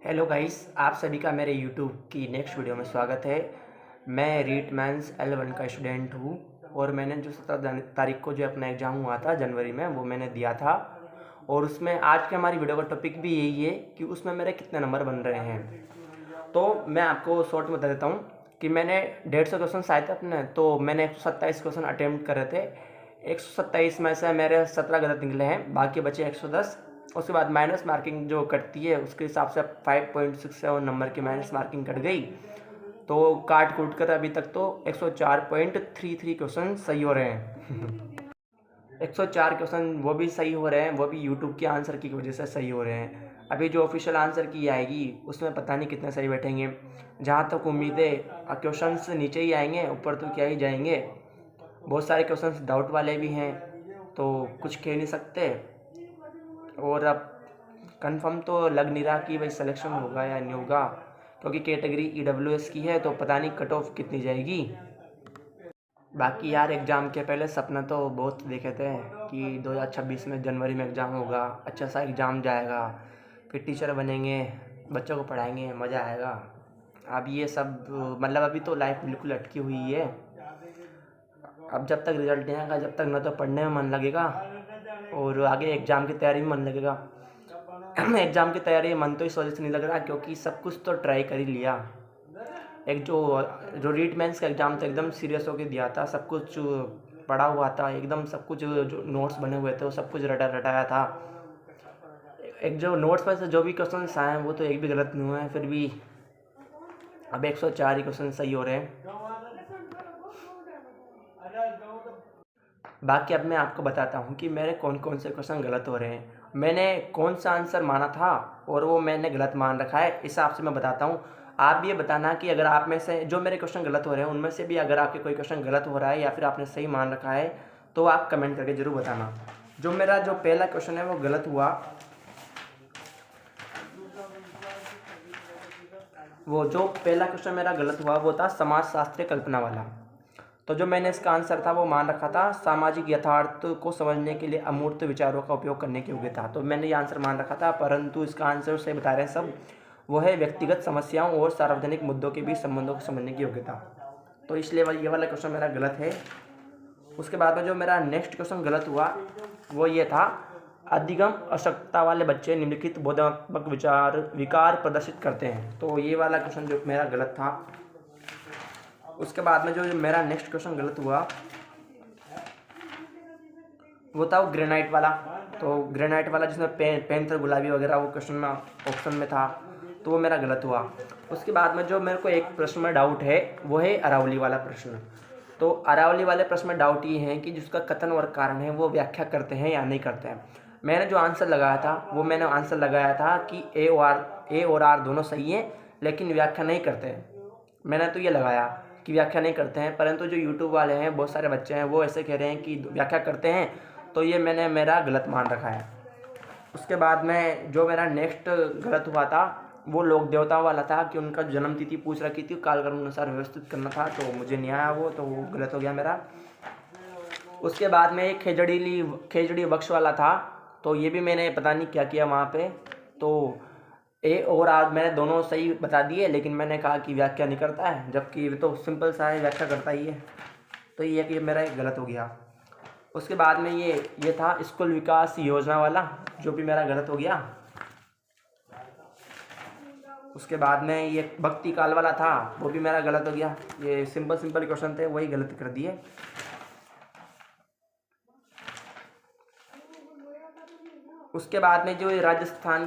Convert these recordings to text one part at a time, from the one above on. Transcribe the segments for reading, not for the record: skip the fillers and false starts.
Hello guys, आप सभी का मेरे यूट्यूब की नेक्स्ट वीडियो में स्वागत है। मैं रीट मैंस L1 का स्टूडेंट हूँ और मैंने जो 17 तारीख को जो अपना एग्ज़ाम हुआ था जनवरी में, वो मैंने दिया था। और उसमें आज की हमारी वीडियो का टॉपिक भी यही है कि उसमें मेरे कितने नंबर बन रहे हैं। तो मैं आपको शॉर्ट में बता देता हूँ कि मैंने 150 क्वेश्चन आए थे अपने, तो मैंने 127 क्वेश्चन अटेम्प्ट करे थे। 127 में से मेरे 17 गलत निकले हैं, बाकी बचे 110। उसके बाद माइनस मार्किंग जो कटती है उसके हिसाब से 5.67 नंबर की माइनस मार्किंग कट गई। तो काट कूट कर अभी तक तो 104.33 क्वेश्चन सही हो रहे हैं। 104 क्वेश्चन वो भी सही हो रहे हैं, वो भी यूट्यूब के आंसर की वजह से सही हो रहे हैं। अभी जो ऑफिशियल आंसर की आएगी उसमें पता नहीं कितने सही बैठेंगे। जहाँ तक उम्मीद है क्वेश्चन नीचे ही आएंगे, ऊपर तो क्या ही जाएंगे। बहुत सारे क्वेश्चन डाउट वाले भी हैं, तो कुछ कह नहीं सकते। और अब कंफर्म तो लग नहीं रहा कि भाई सिलेक्शन होगा या नहीं होगा, क्योंकि कैटेगरी EWS की है, तो पता नहीं कट ऑफ कितनी जाएगी। बाकी यार, एग्ज़ाम के पहले सपना तो बहुत देखे थे कि 2026 में जनवरी में एग्ज़ाम होगा, अच्छा सा एग्ज़ाम जाएगा, फिर टीचर बनेंगे, बच्चों को पढ़ाएंगे, मज़ा आएगा। अब ये सब मतलब अभी तो लाइफ बिल्कुल अटकी हुई है। अब जब तक रिजल्ट नहीं आएगा, जब तक ना तो पढ़ने में मन लगेगा और आगे एग्ज़ाम की तैयारी में मन लगेगा। एग्ज़ाम की तैयारी में मन तो इस वजह से नहीं लग रहा क्योंकि सब कुछ तो ट्राई कर ही लिया। एक जो जो रीट मेंस का एग्ज़ाम था एकदम सीरियस होकर दिया था, सब कुछ पढ़ा हुआ था एकदम, सब कुछ जो नोट्स बने हुए थे वो सब कुछ रटाया था। एक जो नोट्स में से जो भी क्वेश्चन आए हैं वो तो एक भी गलत नहीं हुए हैं, फिर भी अब 104 ही क्वेश्चन सही हो रहे हैं। बाकी अब मैं आपको बताता हूँ कि मेरे कौन कौन से क्वेश्चन गलत हो रहे हैं, मैंने कौन सा आंसर माना था और वो मैंने गलत मान रखा है, इस हिसाब से मैं बताता हूँ। आप भी ये बताना कि अगर आप में से जो मेरे क्वेश्चन गलत हो रहे हैं उनमें से भी अगर आपके कोई क्वेश्चन गलत हो रहा है या फिर आपने सही मान रखा है तो आप कमेंट करके ज़रूर बताना। जो मेरा जो पहला क्वेश्चन है वो गलत हुआ, वो जो पहला क्वेश्चन मेरा गलत हुआ वो था समाजशास्त्रीय कल्पना वाला। तो जो मैंने इसका आंसर था वो मान रखा था सामाजिक यथार्थ को समझने के लिए अमूर्त विचारों का उपयोग करने के योग्य था, तो मैंने ये आंसर मान रखा था, परंतु इसका आंसर से बता रहे हैं सब, वो है व्यक्तिगत समस्याओं और सार्वजनिक मुद्दों के बीच संबंधों को समझने की योग्यता। तो इसलिए ये वाला क्वेश्चन मेरा गलत है। उसके बाद में जो मेरा नेक्स्ट क्वेश्चन गलत हुआ वो ये था, अधिगम अशक्तता वाले बच्चे निम्नलिखित बोधात्मक विकार प्रदर्शित करते हैं, तो ये वाला क्वेश्चन जो मेरा गलत था। उसके बाद में जो मेरा नेक्स्ट क्वेश्चन गलत हुआ वो था वो ग्रेनाइट वाला। तो ग्रेनाइट वाला जिसमें पेंथर गुलाबी वगैरह वो क्वेश्चन में ऑप्शन में था, तो वो मेरा गलत हुआ। उसके बाद में जो मेरे को एक प्रश्न में डाउट है वो है अरावली वाला प्रश्न। तो अरावली वाले प्रश्न में डाउट ये है कि जिसका कथन और कारण है वो व्याख्या करते हैं या नहीं करते हैं। मैंने जो आंसर लगाया था वो मैंने आंसर लगाया था कि ए और आर दोनों सही हैं लेकिन व्याख्या नहीं करते हैं। मैंने तो ये लगाया कि व्याख्या नहीं करते हैं, परंतु जो यूट्यूब वाले हैं, बहुत सारे बच्चे हैं, वो ऐसे कह रहे हैं कि व्याख्या करते हैं, तो ये मैंने मेरा गलत मान रखा है। उसके बाद में जो मेरा नेक्स्ट गलत हुआ था वो लोक देवताओं वाला था कि उनका जन्म तिथि पूछ रखी थी, कालक्रम अनुसार व्यवस्थित करना था, तो मुझे नहीं आया वो, तो वो गलत हो गया मेरा। उसके बाद में एक खेजड़ी वृक्ष वाला था, तो ये भी मैंने पता नहीं क्या किया वहाँ पे, तो ए और आर मैंने दोनों सही बता दिए, लेकिन मैंने कहा कि व्याख्या नहीं करता है, जबकि ये तो सिंपल सा है, व्याख्या करता ही है। तो ये कि मेरा एक गलत हो गया। उसके बाद में ये था स्कूल विकास योजना वाला, जो भी मेरा गलत हो गया। उसके बाद में ये भक्ति काल वाला था, वो भी मेरा गलत हो गया। ये सिंपल क्वेश्चन थे, वही गलत कर दिए। उसके बाद में जो राजस्थान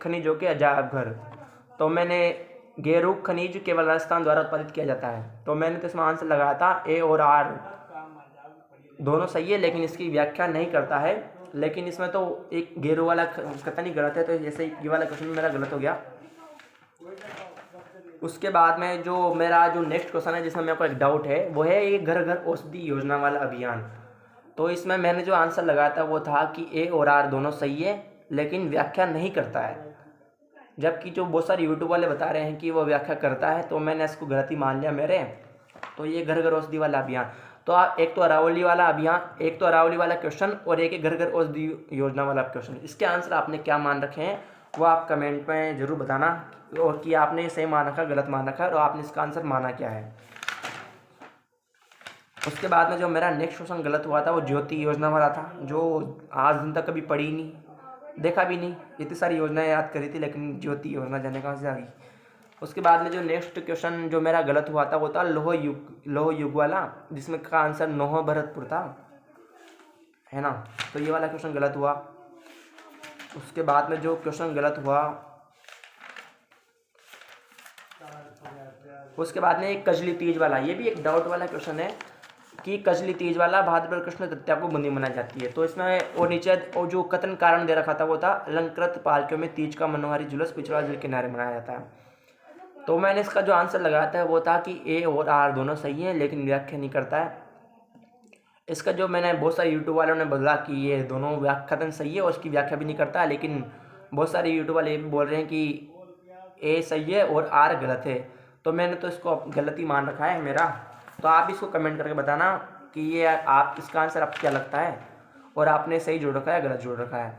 खनिजों के अजायब घर, तो मैंने गेरूक खनिज केवल राजस्थान द्वारा उत्पादित किया जाता है, तो मैंने तो इसमें आंसर लगाया था ए और आर दोनों सही है लेकिन इसकी व्याख्या नहीं करता है। लेकिन इसमें तो एक गेरू वाला कथन ही गलत है, तो जैसे ये वाला क्वेश्चन मेरा गलत हो गया। उसके बाद में जो मेरा जो नेक्स्ट क्वेश्चन है जिसमें मेरे को एक डाउट है वो है ये घर घर औषधि योजना वाला अभियान। तो इसमें मैंने जो आंसर लगाया था वो था कि ए और आर दोनों सही है लेकिन व्याख्या नहीं करता है, जबकि जो बहुत सारे यूट्यूब वाले बता रहे हैं कि वो व्याख्या करता है, तो मैंने इसको गलत ही मान लिया मेरे। तो ये घर घर औषधि वाला अभियान, तो आप एक तो अरावली वाला अभियान, एक तो अरावली वाला क्वेश्चन और एक घर घर औषधि योजना वाला क्वेश्चन, इसके आंसर आपने क्या मान रखे हैं वो आप कमेंट में ज़रूर बताना, और कि आपने सही मान रखा गलत मान रखा और आपने इसका आंसर माना क्या है। उसके बाद में जो मेरा नेक्स्ट क्वेश्चन गलत हुआ था वो ज्योति योजना वाला था, जो आज दिन तक कभी पढ़ी नहीं, देखा भी नहीं। इतनी सारी योजनाएं याद करी थी लेकिन ज्योति योजना जाने कहाँ से आ गई। उसके बाद में जो नेक्स्ट क्वेश्चन जो मेरा गलत हुआ था वो था लोह युग वाला, जिसमें का आंसर नोह भरतपुर था, है ना। तो ये वाला क्वेश्चन गलत हुआ। उसके बाद में जो क्वेश्चन गलत हुआ, उसके बाद में एक कजली तीज वाला, ये भी एक डाउट वाला क्वेश्चन है कि कजली तीज वाला भाद्रपद कृष्ण तृतीया को बंदी मनाई जाती है। तो इसमें वो नीचे वो जो कथन कारण दे रखा था वो था अलंकृत पालकियों में तीज का मनोहारी जुलूस पिछड़ा जल किनारे मनाया जाता है। तो मैंने इसका जो आंसर लगाया था वो था कि ए और आर दोनों सही है लेकिन व्याख्या नहीं करता है। इसका जो मैंने बहुत सारे यूट्यूब वालों ने बोला कि ये दोनों कथन सही है और उसकी व्याख्या भी नहीं करता है, लेकिन बहुत सारे यूट्यूब वाले ये भी बोल रहे हैं कि ए सही है और आर गलत है। तो मैंने तो इसको गलत ही मान रखा है मेरा। तो आप इसको कमेंट करके बताना कि ये आप इसका आंसर आपको क्या लगता है और आपने सही जोड़ रखा है गलत जोड़ रखा है।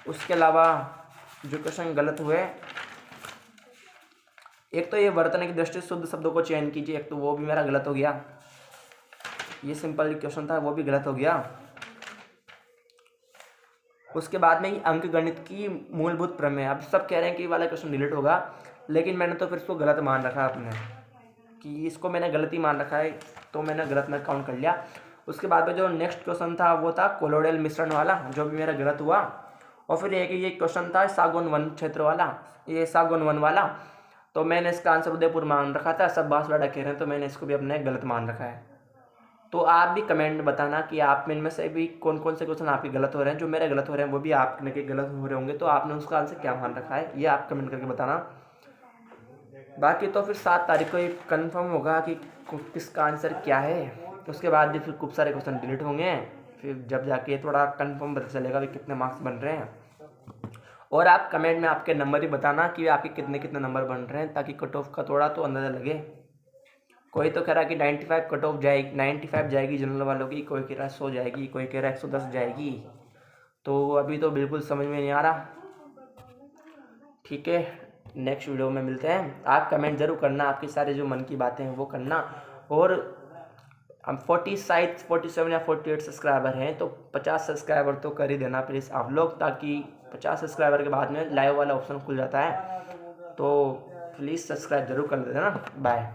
उसके अलावा जो क्वेश्चन गलत हुए, एक तो ये वर्तन की दृष्टि से शुद्ध शब्दों को चयन कीजिए, एक तो वो भी मेरा गलत हो गया। ये सिंपल क्वेश्चन था वो भी गलत हो गया। उसके बाद में ही अंक गणित की मूलभूत प्रमेय, अब सब कह रहे हैं कि वाला क्वेश्चन डिलीट होगा, लेकिन मैंने तो फिर इसको गलत मान रखा अपने कि इसको मैंने गलत ही मान रखा है, तो मैंने गलत में काउंट कर लिया। उसके बाद में जो नेक्स्ट क्वेश्चन था वो था कोलोइडल मिश्रण वाला, जो भी मेरा गलत हुआ। और फिर एक ये क्वेश्चन था सागौन वन क्षेत्र वाला, ये सागौन वन वाला, तो मैंने इसका आंसर उदयपुर मान रखा था। सब बांसवाड़ा कह रहे हैं तो मैंने इसको भी अपने गलत मान रखा है। तो आप भी कमेंट में बताना कि आप में इनमें से भी कौन कौन से क्वेश्चन आपके गलत हो रहे हैं, जो मेरे गलत हो रहे हैं वो भी आपने के गलत हो रहे होंगे, तो आपने उसका आंसर क्या मान रखा है ये आप कमेंट करके बताना। बाकी तो फिर 7 तारीख को ये कन्फर्म होगा कि किसका आंसर क्या है। उसके बाद भी फिर खूब सारे क्वेश्चन डिलीट होंगे, फिर जब जाके थोड़ा कन्फर्म पता चलेगा कि कितने मार्क्स बन रहे हैं। और आप कमेंट में आपके नंबर ही बताना कि आपके कितने कितने नंबर बन रहे हैं, ताकि कट ऑफ का थोड़ा तो अंदाज़ा लगे। कोई तो कह रहा है कि 95 कट ऑफ जाएगी, 95 जाएगी जनरल वालों की, कोई कह रहा है 100 जाएगी, कोई कह रहा है 110 जाएगी। तो अभी तो बिल्कुल समझ में नहीं आ रहा। ठीक है, नेक्स्ट वीडियो में मिलते हैं। आप कमेंट ज़रूर करना, आपकी सारे जो मन की बातें हैं वो करना। और हम 47 या 48 सब्सक्राइबर हैं, तो 50 सब्सक्राइबर तो कर ही देना प्लीज़ आप लोग, ताकि 50 सब्सक्राइबर के बाद में लाइव वाला ऑप्शन खुल जाता है। तो प्लीज़ सब्सक्राइब जरूर कर देना। बाय।